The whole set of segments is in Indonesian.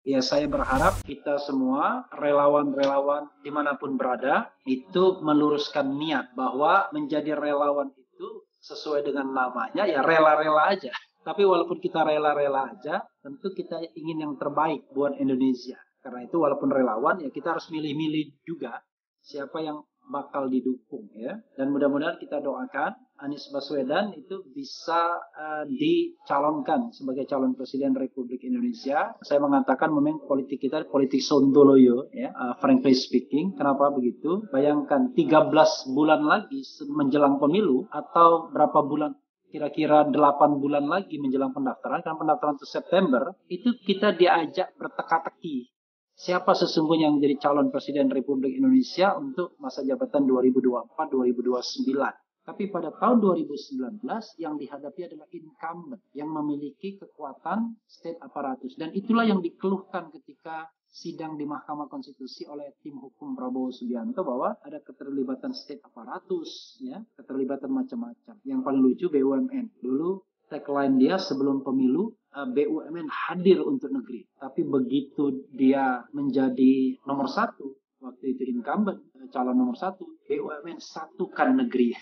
ya saya berharap kita semua relawan-relawan dimanapun berada itu meluruskan niat bahwa menjadi relawan itu sesuai dengan namanya ya rela-rela aja. Tapi walaupun kita rela-rela aja, tentu kita ingin yang terbaik buat Indonesia. Karena itu walaupun relawan ya kita harus milih-milih juga siapa yang bakal didukung ya. Dan mudah-mudahan kita doakan Anies Baswedan itu bisa dicalonkan sebagai calon presiden Republik Indonesia. Saya mengatakan memang politik kita politik sontoloyo ya, frankly speaking. Kenapa begitu? Bayangkan 13 bulan lagi menjelang pemilu atau berapa bulan, kira-kira 8 bulan lagi menjelang pendaftaran, karena pendaftaran itu September, itu kita diajak berteka-teki siapa sesungguhnya yang menjadi calon presiden Republik Indonesia untuk masa jabatan 2024-2029. Tapi pada tahun 2019 yang dihadapi adalah incumbent yang memiliki kekuatan state apparatus. Dan itulah yang dikeluhkan ketika sidang di Mahkamah Konstitusi oleh tim hukum Prabowo Subianto bahwa ada keterlibatan state apparatus, ya, keterlibatan macam-macam. Yang paling lucu BUMN. Dulu tagline dia sebelum pemilu, BUMN hadir untuk negeri. Tapi begitu dia menjadi nomor satu, waktu itu incumbent, calon nomor satu, BUMN satukan negeri.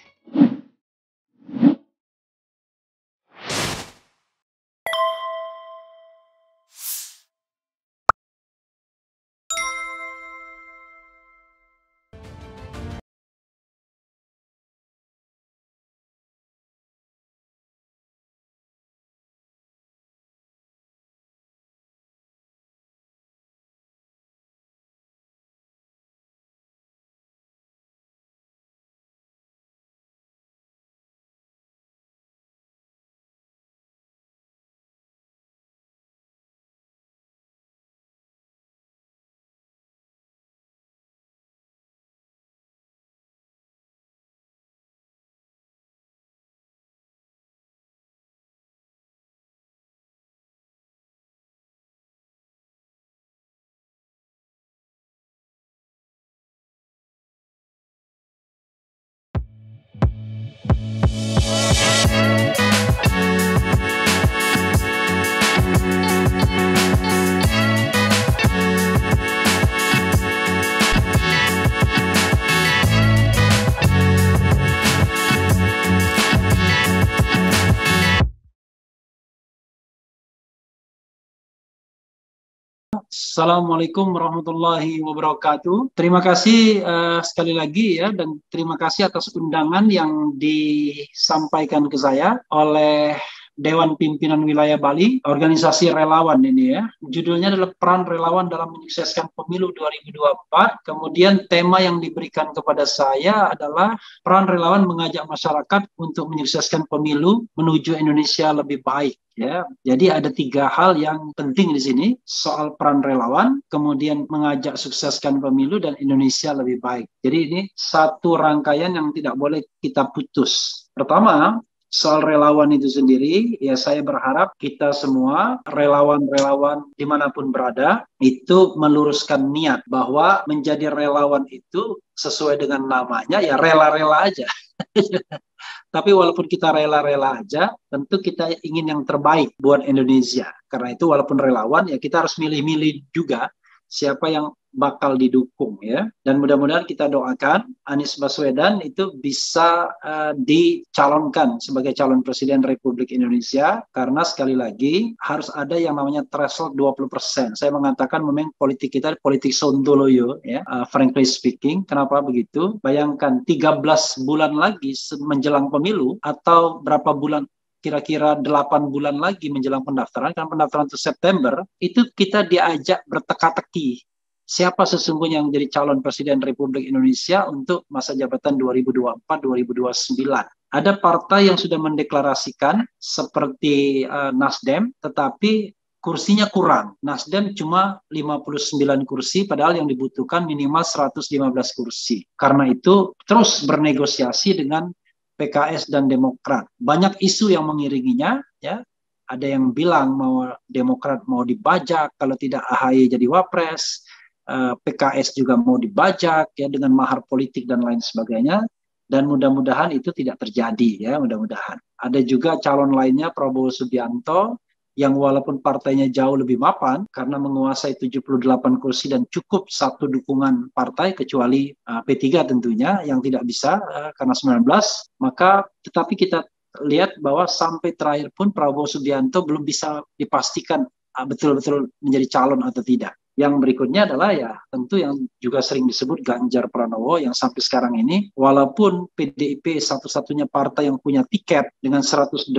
Assalamualaikum warahmatullahi wabarakatuh. Terima kasih sekali lagi ya, dan terima kasih atas undangan yang disampaikan ke saya oleh Dewan Pimpinan Wilayah Bali, organisasi relawan ini ya. Judulnya adalah Peran Relawan dalam Menyukseskan Pemilu 2024. Kemudian tema yang diberikan kepada saya adalah peran relawan mengajak masyarakat untuk menyukseskan pemilu menuju Indonesia lebih baik. Ya, jadi ada 3 hal yang penting di sini, soal peran relawan, kemudian mengajak sukseskan pemilu, dan Indonesia lebih baik. Jadi ini satu rangkaian yang tidak boleh kita putus. Pertama, soal relawan itu sendiri, ya saya berharap kita semua relawan-relawan dimanapun berada itu meluruskan niat bahwa menjadi relawan itu sesuai dengan namanya ya rela-rela aja. Tapi walaupun kita rela-rela aja, tentu kita ingin yang terbaik buat Indonesia. Karena itu walaupun relawan, ya kita harus milih-milih juga siapa yang bakal didukung ya. Dan mudah-mudahan kita doakan Anies Baswedan itu bisa dicalonkan sebagai calon presiden Republik Indonesia, karena sekali lagi harus ada yang namanya threshold 20%. Saya mengatakan memang politik kita politik sontoloyo ya, frankly speaking. Kenapa begitu? Bayangkan 13 bulan lagi menjelang pemilu atau berapa bulan, kira-kira 8 bulan lagi menjelang pendaftaran, karena pendaftaran itu September, itu kita diajak berteka-teki siapa sesungguhnya yang menjadi calon presiden Republik Indonesia untuk masa jabatan 2024-2029. Ada partai yang sudah mendeklarasikan seperti Nasdem, tetapi kursinya kurang. Nasdem cuma 59 kursi, padahal yang dibutuhkan minimal 115 kursi. Karena itu terus bernegosiasi dengan PKS dan Demokrat. Banyak isu yang mengiringinya, ya. Ada yang bilang mau Demokrat mau dibajak, kalau tidak AHY jadi wapres. PKS juga mau dibajak ya dengan mahar politik dan lain sebagainya. Dan mudah-mudahan itu tidak terjadi ya, mudah-mudahan. Ada juga calon lainnya Prabowo Subianto yang walaupun partainya jauh lebih mapan karena menguasai 78 kursi dan cukup satu dukungan partai kecuali P3 tentunya yang tidak bisa karena 19, maka tetapi kita lihat bahwa sampai terakhir pun Prabowo Subianto belum bisa dipastikan betul-betul menjadi calon atau tidak. Yang berikutnya adalah ya tentu yang juga sering disebut Ganjar Pranowo yang sampai sekarang ini walaupun PDIP satu-satunya partai yang punya tiket dengan 128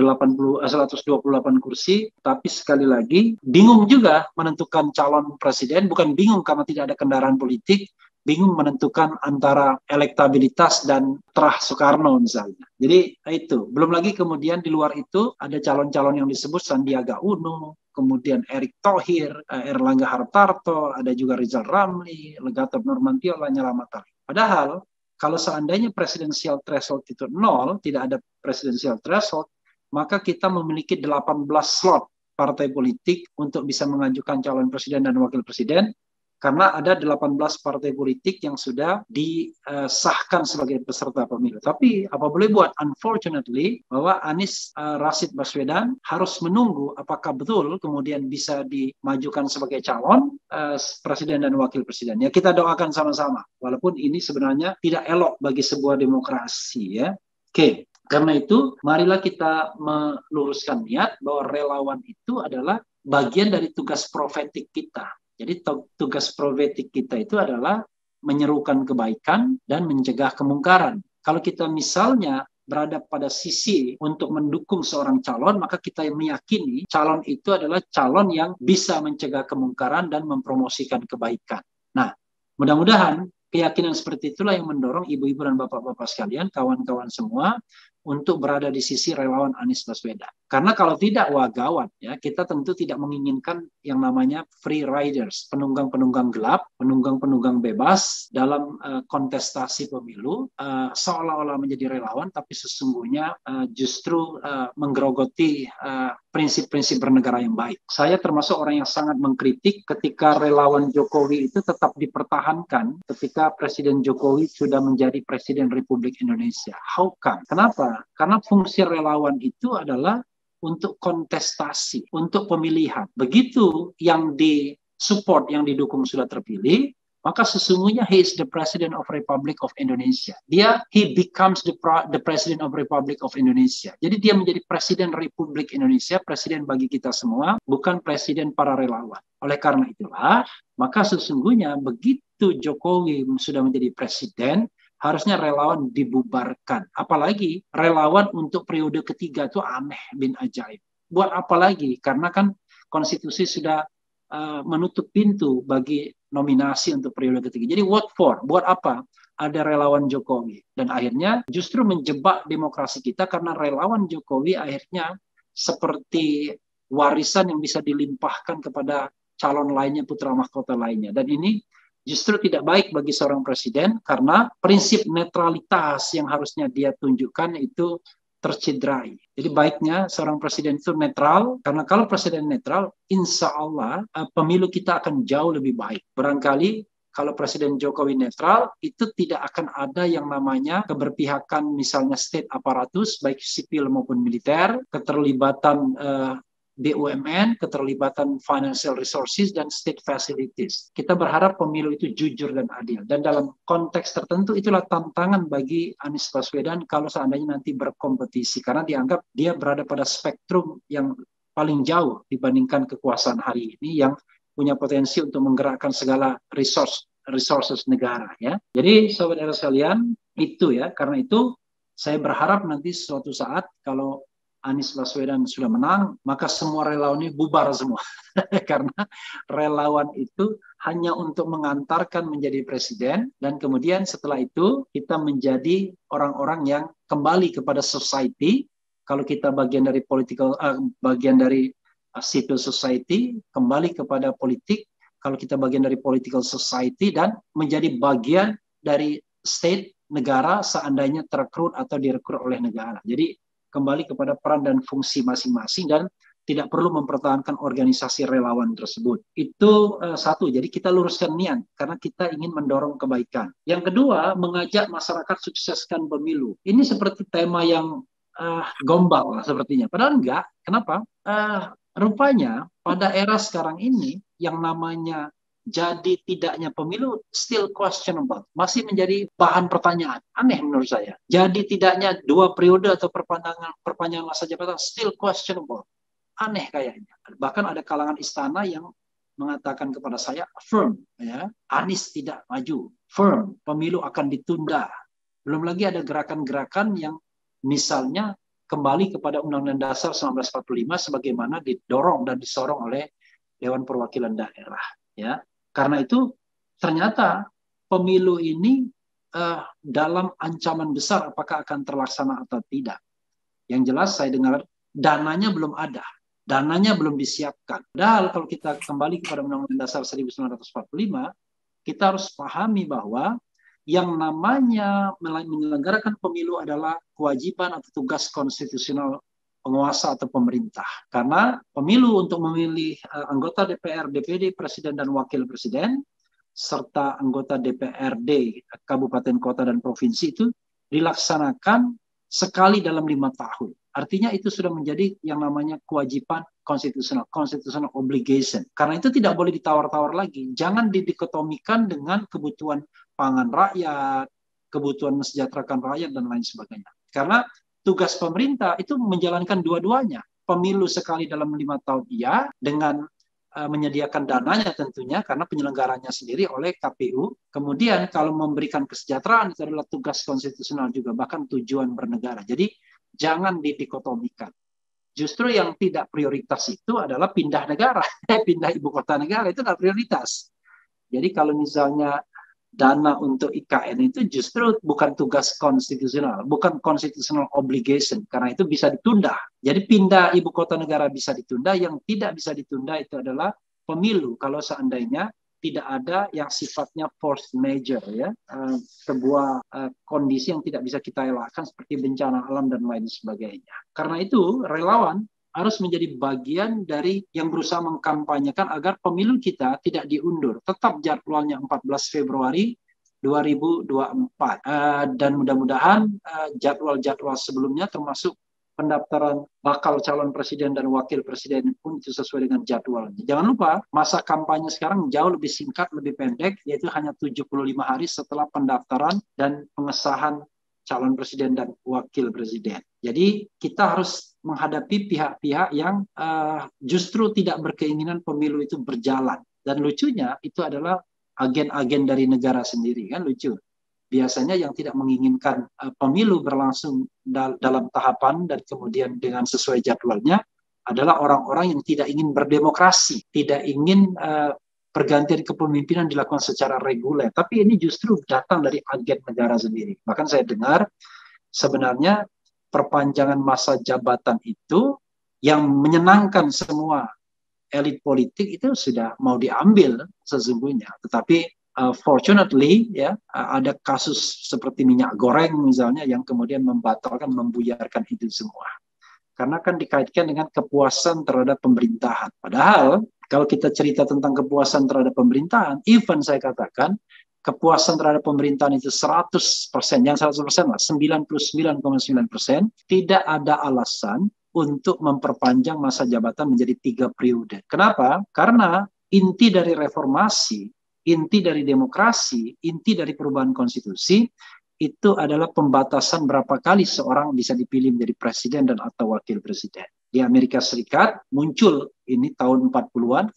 kursi, tapi sekali lagi bingung juga menentukan calon presiden, bukan bingung karena tidak ada kendaraan politik, bingung menentukan antara elektabilitas dan terah Soekarno misalnya. Jadi itu, belum lagi kemudian di luar itu ada calon-calon yang disebut Sandiaga Uno, kemudian Erick Thohir, Erlangga Hartarto, ada juga Rizal Ramli, Legatot Nurmantio, Lanyala Mataliti. Padahal kalau seandainya presidensial threshold itu 0, tidak ada presidensial threshold, maka kita memiliki 18 slot partai politik untuk bisa mengajukan calon presiden dan wakil presiden, karena ada 18 partai politik yang sudah disahkan sebagai peserta pemilu. Tapi apa boleh buat, unfortunately, bahwa Anies Rashid Baswedan harus menunggu apakah betul kemudian bisa dimajukan sebagai calon presiden dan wakil presiden. Ya kita doakan sama-sama, walaupun ini sebenarnya tidak elok bagi sebuah demokrasi ya. Oke. Karena itu, marilah kita meluruskan niat bahwa relawan itu adalah bagian dari tugas profetik kita. Jadi tugas profetik kita itu adalah menyerukan kebaikan dan mencegah kemungkaran. Kalau kita misalnya berada pada sisi untuk mendukung seorang calon, maka kita meyakini calon itu adalah calon yang bisa mencegah kemungkaran dan mempromosikan kebaikan. Nah, mudah-mudahan keyakinan seperti itulah yang mendorong ibu-ibu dan bapak-bapak sekalian, kawan-kawan semua, untuk berada di sisi relawan Anies Baswedan. Karena kalau tidak, wah gawat ya. Kita tentu tidak menginginkan yang namanya free riders, penunggang-penunggang gelap, penunggang-penunggang bebas dalam kontestasi pemilu, seolah-olah menjadi relawan, tapi sesungguhnya justru menggerogoti prinsip-prinsip bernegara yang baik. Saya termasuk orang yang sangat mengkritik ketika relawan Jokowi itu tetap dipertahankan ketika Presiden Jokowi sudah menjadi Presiden Republik Indonesia. How come? Kenapa? Karena fungsi relawan itu adalah untuk kontestasi, untuk pemilihan. Begitu yang disupport, yang didukung sudah terpilih, maka sesungguhnya he is the President of Republic of Indonesia. He becomes the President of Republic of Indonesia. Jadi dia menjadi Presiden Republik Indonesia, Presiden bagi kita semua, bukan Presiden para relawan. Oleh karena itulah, maka sesungguhnya begitu Jokowi sudah menjadi Presiden, harusnya relawan dibubarkan. Apalagi relawan untuk periode ketiga itu aneh bin ajaib. Buat apa lagi? Karena kan konstitusi sudah menutup pintu bagi nominasi untuk periode ketiga. Jadi what for? Buat apa? Ada relawan Jokowi. Dan akhirnya justru menjebak demokrasi kita karena relawan Jokowi akhirnya seperti warisan yang bisa dilimpahkan kepada calon lainnya, putra mahkota lainnya. Dan ini justru tidak baik bagi seorang presiden karena prinsip netralitas yang harusnya dia tunjukkan itu tercederai. Jadi baiknya seorang presiden itu netral, karena kalau presiden netral, insya Allah pemilu kita akan jauh lebih baik. Barangkali kalau Presiden Jokowi netral, itu tidak akan ada yang namanya keberpihakan misalnya state aparatus, baik sipil maupun militer, keterlibatan BUMN, keterlibatan financial resources, dan state facilities. Kita berharap pemilu itu jujur dan adil. Dan dalam konteks tertentu itulah tantangan bagi Anies Baswedan kalau seandainya nanti berkompetisi. Karena dianggap dia berada pada spektrum yang paling jauh dibandingkan kekuasaan hari ini yang punya potensi untuk menggerakkan segala resources negara. Ya. Jadi saudara sekalian, itu ya. Karena itu saya berharap nanti suatu saat kalau Anies Baswedan sudah menang, maka semua relawan ini bubar semua. Karena relawan itu hanya untuk mengantarkan menjadi presiden, dan kemudian setelah itu kita menjadi orang-orang yang kembali kepada society. Kalau kita bagian dari bagian dari civil society, kembali kepada politik. Kalau kita bagian dari political society, dan menjadi bagian dari state, negara, seandainya terekrut atau direkrut oleh negara. Jadi kembali kepada peran dan fungsi masing-masing dan tidak perlu mempertahankan organisasi relawan tersebut. Itu satu, jadi kita luruskan niat karena kita ingin mendorong kebaikan. Yang kedua, mengajak masyarakat sukseskan pemilu. Ini seperti tema yang gombal sepertinya. Padahal enggak. Kenapa? Rupanya pada era sekarang ini yang namanya jadi tidaknya pemilu still questionable, masih menjadi bahan pertanyaan. Aneh menurut saya. Jadi tidaknya 2 periode atau perpanjangan masa jabatan still questionable. Aneh kayaknya. Bahkan ada kalangan istana yang mengatakan kepada saya firm, ya, Anies tidak maju, firm, pemilu akan ditunda. Belum lagi ada gerakan-gerakan yang misalnya kembali kepada Undang-Undang Dasar 1945 sebagaimana didorong dan disorong oleh Dewan Perwakilan Daerah. Ya, karena itu ternyata pemilu ini dalam ancaman besar apakah akan terlaksana atau tidak. Yang jelas saya dengar dananya belum ada. Dananya belum disiapkan. Padahal kalau kita kembali kepada Undang-Undang Dasar 1945, kita harus pahami bahwa yang namanya menyelenggarakan pemilu adalah kewajiban atau tugas konstitusional penguasa atau pemerintah. Karena pemilu untuk memilih anggota DPR, DPD, Presiden, dan Wakil Presiden, serta anggota DPRD, Kabupaten, Kota, dan Provinsi itu dilaksanakan sekali dalam 5 tahun. Artinya itu sudah menjadi yang namanya kewajiban konstitusional, constitutional obligation. Karena itu tidak boleh ditawar-tawar lagi. Jangan didikotomikan dengan kebutuhan pangan rakyat, kebutuhan mensejahterakan rakyat, dan lain sebagainya. Karena tugas pemerintah itu menjalankan dua-duanya. Pemilu sekali dalam 5 tahun iya, dengan menyediakan dananya tentunya karena penyelenggaranya sendiri oleh KPU. Kemudian kalau memberikan kesejahteraan itu adalah tugas konstitusional juga, bahkan tujuan bernegara. Jadi jangan didikotomikan. Justru yang tidak prioritas itu adalah pindah negara, pindah ibu kota negara itu tidak prioritas. Jadi kalau misalnya dana untuk IKN itu justru bukan tugas konstitusional, bukan constitutional obligation, karena itu bisa ditunda. Jadi pindah ibu kota negara bisa ditunda, yang tidak bisa ditunda itu adalah pemilu kalau seandainya tidak ada yang sifatnya force major, ya, sebuah kondisi yang tidak bisa kita elakkan seperti bencana alam dan lain sebagainya. Karena itu relawan harus menjadi bagian dari yang berusaha mengkampanyekan agar pemilu kita tidak diundur. Tetap jadwalnya 14 Februari 2024. Dan mudah-mudahan jadwal-jadwal sebelumnya termasuk pendaftaran bakal calon presiden dan wakil presiden pun itu sesuai dengan jadwalnya. Jangan lupa, masa kampanye sekarang jauh lebih singkat, lebih pendek, yaitu hanya 75 hari setelah pendaftaran dan pengesahan calon presiden dan wakil presiden. Jadi kita harus menghadapi pihak-pihak yang justru tidak berkeinginan pemilu itu berjalan. Dan lucunya itu adalah agen-agen dari negara sendiri, kan lucu. Biasanya yang tidak menginginkan pemilu berlangsung dalam tahapan dan kemudian dengan sesuai jadwalnya adalah orang-orang yang tidak ingin berdemokrasi, tidak ingin pergantian kepemimpinan dilakukan secara reguler. Tapi ini justru datang dari agen negara sendiri. Bahkan saya dengar sebenarnya perpanjangan masa jabatan itu yang menyenangkan semua elit politik itu sudah mau diambil sesungguhnya. Tetapi fortunately ya ada kasus seperti minyak goreng misalnya yang kemudian membatalkan, membuyarkan itu semua. Karena kan dikaitkan dengan kepuasan terhadap pemerintahan. Padahal kalau kita cerita tentang kepuasan terhadap pemerintahan, even saya katakan kepuasan terhadap pemerintahan itu 100%, yang 100% lah, 99,9%, tidak ada alasan untuk memperpanjang masa jabatan menjadi 3 periode. Kenapa? Karena inti dari reformasi, inti dari demokrasi, inti dari perubahan konstitusi itu adalah pembatasan berapa kali seorang bisa dipilih menjadi presiden dan atau wakil presiden. Di Amerika Serikat muncul ini tahun 40-an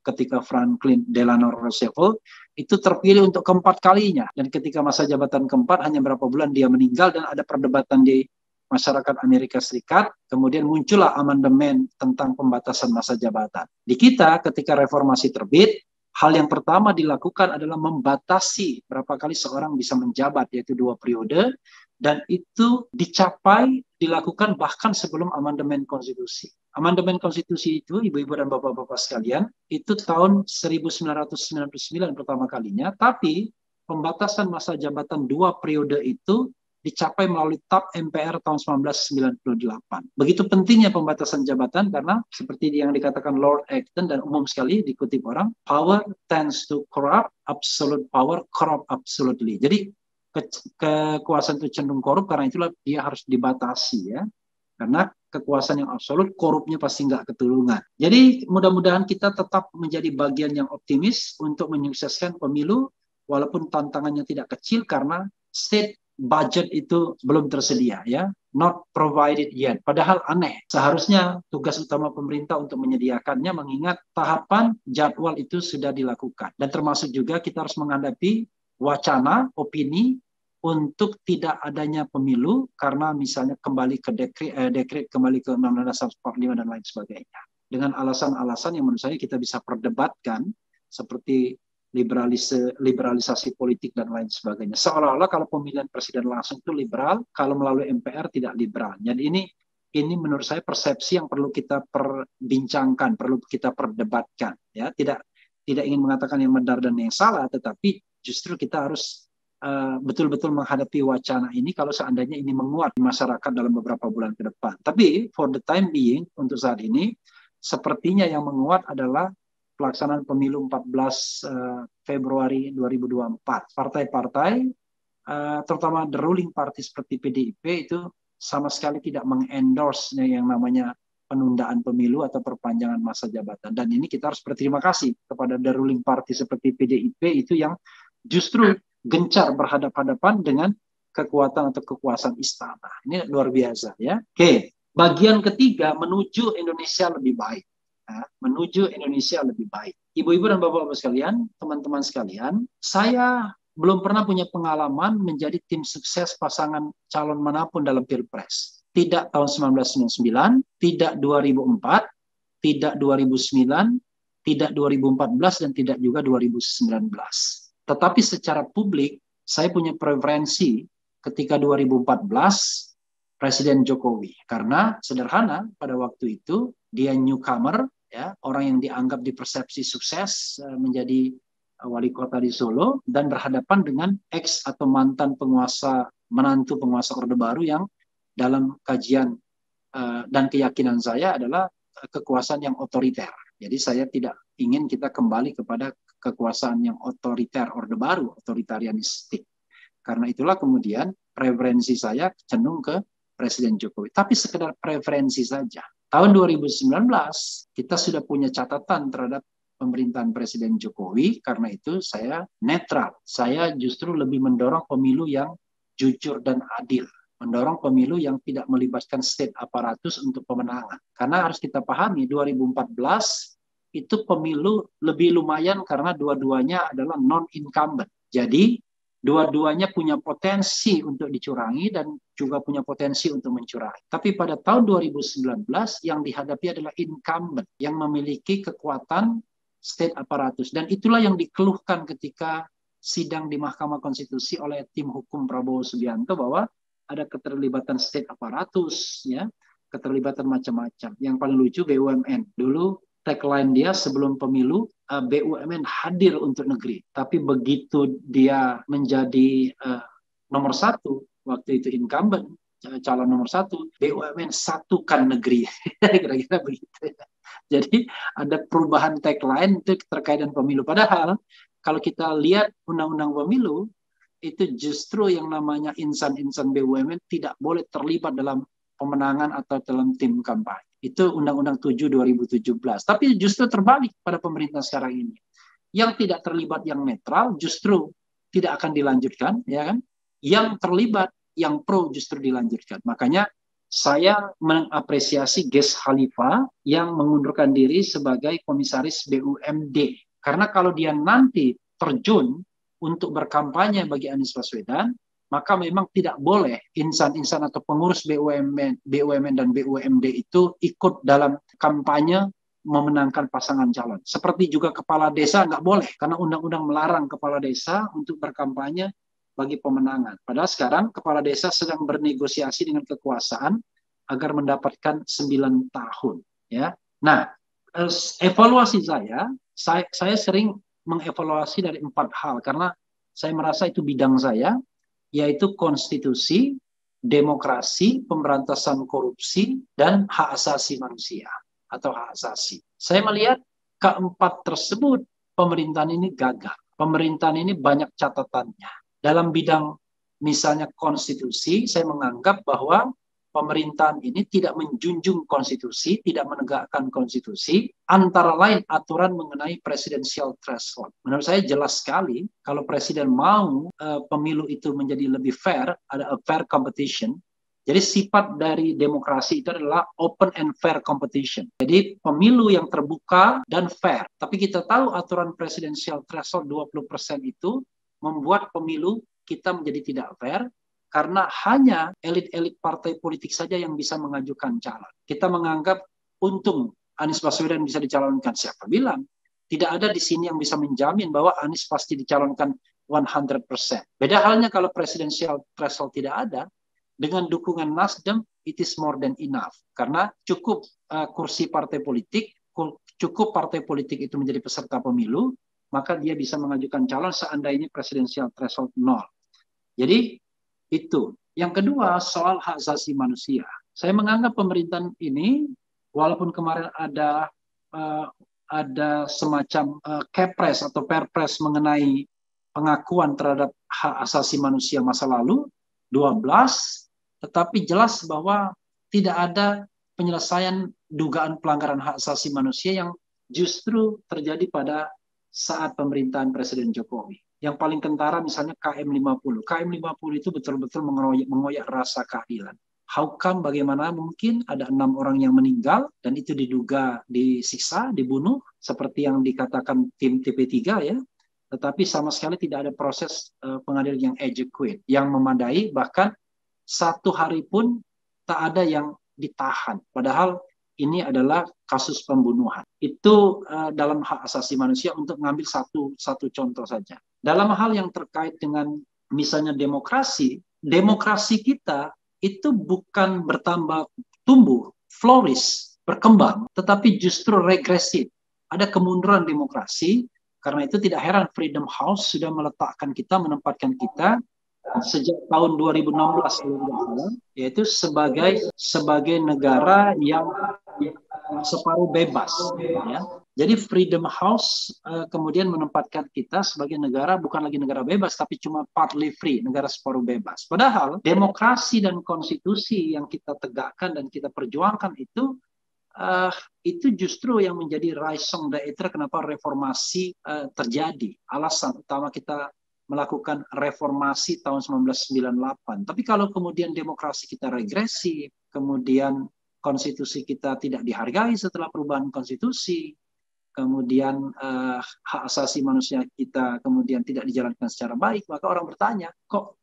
ketika Franklin Delano Roosevelt itu terpilih untuk keempat kalinya. Dan ketika masa jabatan keempat hanya berapa bulan dia meninggal dan ada perdebatan di masyarakat Amerika Serikat, kemudian muncullah amandemen tentang pembatasan masa jabatan. Di kita ketika reformasi terbit, hal yang pertama dilakukan adalah membatasi berapa kali seorang bisa menjabat, yaitu 2 periode, dan itu dilakukan bahkan sebelum amandemen konstitusi. Amandemen konstitusi itu, ibu-ibu dan bapak-bapak sekalian, itu tahun 1999 pertama kalinya, tapi pembatasan masa jabatan 2 periode itu dicapai melalui TAP MPR tahun 1998. Begitu pentingnya pembatasan jabatan karena seperti yang dikatakan Lord Acton dan umum sekali dikutip orang, power tends to corrupt, absolute power corrupt absolutely. Jadi kekuasaan itu cenderung korup, karena itulah dia harus dibatasi ya. Karena kekuasaan yang absolut, korupnya pasti nggak ketulungan. Jadi mudah-mudahan kita tetap menjadi bagian yang optimis untuk menyukseskan pemilu, walaupun tantangannya tidak kecil karena state budget itu belum tersedia, ya, not provided yet. Padahal aneh, seharusnya tugas utama pemerintah untuk menyediakannya, mengingat tahapan jadwal itu sudah dilakukan. Dan termasuk juga kita harus menghadapi wacana, opini untuk tidak adanya pemilu karena misalnya kembali ke dekret kembali ke Undang-Undang Dasar 45 dan lain sebagainya. Dengan alasan-alasan yang menurut saya kita bisa perdebatkan seperti liberalisasi politik dan lain sebagainya. Seolah-olah kalau pemilihan presiden langsung itu liberal, kalau melalui MPR tidak liberal. Jadi ini menurut saya persepsi yang perlu kita perbincangkan, perlu kita perdebatkan. Ya, tidak ingin mengatakan yang benar dan yang salah, tetapi justru kita harus betul-betul menghadapi wacana ini kalau seandainya ini menguat di masyarakat dalam beberapa bulan ke depan. Tapi for the time being, untuk saat ini, sepertinya yang menguat adalah pelaksanaan pemilu 14 Februari 2024. Partai-partai, terutama the ruling party seperti PDIP, itu sama sekali tidak mengendorse yang namanya penundaan pemilu atau perpanjangan masa jabatan. Dan ini kita harus berterima kasih kepada the ruling party seperti PDIP itu yang justru gencar berhadapan-hadapan dengan kekuatan atau kekuasaan istana. Ini luar biasa, ya. Oke, bagian ketiga, menuju Indonesia lebih baik. Nah, menuju Indonesia lebih baik. Ibu-ibu dan bapak-bapak sekalian, teman-teman sekalian, saya belum pernah punya pengalaman menjadi tim sukses pasangan calon manapun dalam Pilpres. Tidak tahun 1999, tidak 2004, tidak 2009, tidak 2014, dan tidak juga 2019. Tetapi secara publik, saya punya preferensi ketika 2014 Presiden Jokowi. Karena sederhana, pada waktu itu dia newcomer, ya, orang yang dianggap dipersepsi sukses menjadi wali kota di Solo, dan berhadapan dengan ex atau mantan menantu penguasa Orde Baru yang dalam kajian dan keyakinan saya adalah kekuasaan yang otoriter. Jadi saya tidak ingin kita kembali kepada kekuasaan yang otoriter Orde Baru, otoritarianistik. Karena itulah kemudian preferensi saya cenderung ke Presiden Jokowi. Tapi sekedar preferensi saja. Tahun 2019 kita sudah punya catatan terhadap pemerintahan Presiden Jokowi, karena itu saya netral. Saya justru lebih mendorong pemilu yang jujur dan adil. Mendorong pemilu yang tidak melibatkan state aparatus untuk pemenangan. Karena harus kita pahami, 2014 itu pemilu lebih lumayan karena dua-duanya adalah non-incumbent. Jadi, dua-duanya punya potensi untuk dicurangi dan juga punya potensi untuk mencurangi. Tapi pada tahun 2019 yang dihadapi adalah incumbent yang memiliki kekuatan state aparatus. Dan itulah yang dikeluhkan ketika sidang di Mahkamah Konstitusi oleh tim hukum Prabowo Subianto bahwa ada keterlibatan state aparatus, ya, keterlibatan macam-macam. Yang paling lucu BUMN. Dulu tagline dia sebelum pemilu, BUMN hadir untuk negeri. Tapi begitu dia menjadi nomor satu, waktu itu incumbent, calon nomor satu, BUMN satukan negeri. Kira-kira begitu. Jadi ada perubahan tagline itu terkait dengan pemilu. Padahal kalau kita lihat undang-undang pemilu, itu justru yang namanya insan-insan BUMN tidak boleh terlibat dalam pemenangan atau dalam tim kampanye. Itu Undang-Undang 7 2017. Tapi justru terbalik pada pemerintah sekarang ini. Yang tidak terlibat, yang netral, justru tidak akan dilanjutkan, ya kan? Yang terlibat, yang pro justru dilanjutkan. Makanya saya mengapresiasi Ges Khalifa yang mengundurkan diri sebagai komisaris BUMD. Karena kalau dia nanti terjun untuk berkampanye bagi Anies Baswedan, maka memang tidak boleh insan-insan atau pengurus BUMN dan BUMD itu ikut dalam kampanye memenangkan pasangan calon. Seperti juga kepala desa nggak boleh, karena undang-undang melarang kepala desa untuk berkampanye bagi pemenangan. Padahal sekarang kepala desa sedang bernegosiasi dengan kekuasaan agar mendapatkan 9 tahun. Ya. Nah, evaluasi saya sering mengevaluasi dari 4 hal, karena saya merasa itu bidang saya, yaitu konstitusi, demokrasi, pemberantasan korupsi, dan hak asasi manusia atau hak asasi. Saya melihat keempat tersebut pemerintahan ini gagal. Pemerintahan ini banyak catatannya. Dalam bidang misalnya konstitusi, saya menganggap bahwa pemerintahan ini tidak menjunjung konstitusi, tidak menegakkan konstitusi, antara lain aturan mengenai presidensial threshold. Menurut saya jelas sekali kalau presiden mau pemilu itu menjadi lebih fair, ada a fair competition. Jadi sifat dari demokrasi itu adalah open and fair competition. Jadi pemilu yang terbuka dan fair. Tapi kita tahu aturan presidensial threshold 20% itu membuat pemilu kita menjadi tidak fair, karena hanya elit-elit partai politik saja yang bisa mengajukan calon. Kita menganggap untung Anies Baswedan bisa dicalonkan. Siapa bilang? Tidak ada di sini yang bisa menjamin bahwa Anies pasti dicalonkan 100%. Beda halnya kalau presidensial threshold tidak ada, dengan dukungan Nasdem, it is more than enough. Karena cukup kursi partai politik, cukup partai politik itu menjadi peserta pemilu, maka dia bisa mengajukan calon seandainya presidensial threshold 0. Jadi, itu. Yang kedua, soal hak asasi manusia. Saya menganggap pemerintahan ini, walaupun kemarin ada semacam kepres atau perpres mengenai pengakuan terhadap hak asasi manusia masa lalu, 12, tetapi jelas bahwa tidak ada penyelesaian dugaan pelanggaran hak asasi manusia yang justru terjadi pada saat pemerintahan Presiden Jokowi. Yang paling kentara misalnya KM50. KM50 itu betul-betul mengoyak rasa keadilan. How come, bagaimana mungkin ada 6 orang yang meninggal dan itu diduga disiksa, dibunuh, seperti yang dikatakan tim TP3 ya. Tetapi sama sekali tidak ada proses pengadilan yang adequate, yang memadai, bahkan 1 hari pun tak ada yang ditahan. Padahal ini adalah kasus pembunuhan. Itu dalam hak asasi manusia, untuk mengambil satu contoh saja. Dalam hal yang terkait dengan misalnya demokrasi kita itu bukan bertambah, tumbuh, flourish, berkembang, tetapi justru regresif. Ada kemunduran demokrasi, karena itu tidak heran Freedom House sudah meletakkan kita, menempatkan kita sejak tahun 2016, yaitu sebagai negara yang separuh bebas, ya. Jadi Freedom House kemudian menempatkan kita sebagai negara, bukan lagi negara bebas, tapi cuma partly free, negara separuh bebas. Padahal demokrasi dan konstitusi yang kita tegakkan dan kita perjuangkan itu justru yang menjadi raison d'être kenapa reformasi terjadi. Alasan utama kita melakukan reformasi tahun 1998. Tapi kalau kemudian demokrasi kita regresif, kemudian konstitusi kita tidak dihargai setelah perubahan konstitusi, kemudian hak asasi manusia kita kemudian tidak dijalankan secara baik, maka orang bertanya, kok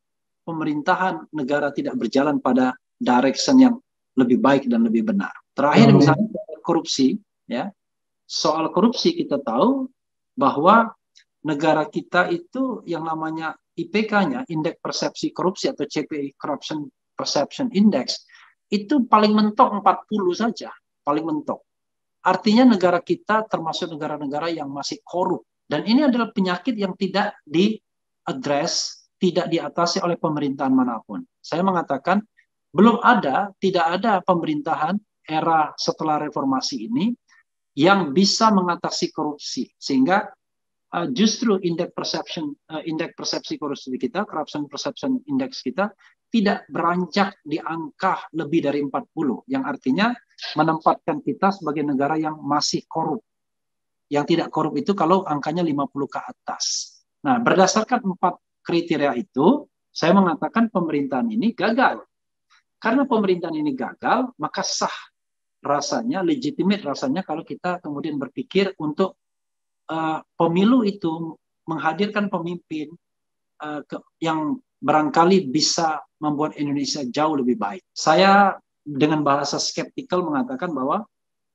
pemerintahan negara tidak berjalan pada direction yang lebih baik dan lebih benar. Terakhir misalnya korupsi, ya. Soal korupsi kita tahu bahwa negara kita itu yang namanya IPK-nya, Indeks Persepsi Korupsi atau CPI, Corruption Perception Index, itu paling mentok 40 saja, paling mentok. Artinya negara kita termasuk negara-negara yang masih korup. Dan ini adalah penyakit yang tidak diadres, tidak diatasi oleh pemerintahan manapun. Saya mengatakan, tidak ada pemerintahan era setelah reformasi ini yang bisa mengatasi korupsi. Sehingga justru indeks persepsi korupsi kita, Corruption Perception Index kita, tidak beranjak di angka lebih dari 40, yang artinya menempatkan kita sebagai negara yang masih korup. Yang tidak korup itu kalau angkanya 50 ke atas. Nah, berdasarkan 4 kriteria itu, saya mengatakan pemerintahan ini gagal. Karena pemerintahan ini gagal, maka sah rasanya, legitimate rasanya kalau kita kemudian berpikir untuk pemilu itu menghadirkan pemimpin yang barangkali bisa membuat Indonesia jauh lebih baik. Saya dengan bahasa skeptikal mengatakan bahwa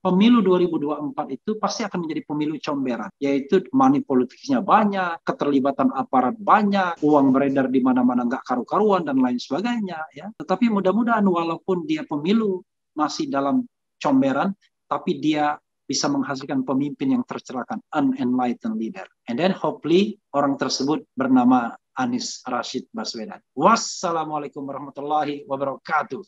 pemilu 2024 itu pasti akan menjadi pemilu comberan, yaitu money politiknya banyak, keterlibatan aparat banyak, uang beredar di mana-mana nggak karu-karuan dan lain sebagainya. Ya. Tetapi mudah-mudahan walaupun dia pemilu masih dalam comberan, tapi dia bisa menghasilkan pemimpin yang tercerahkan, unenlightened leader. And then hopefully orang tersebut bernama Anies Rashid Baswedan. Wassalamualaikum warahmatullahi wabarakatuh.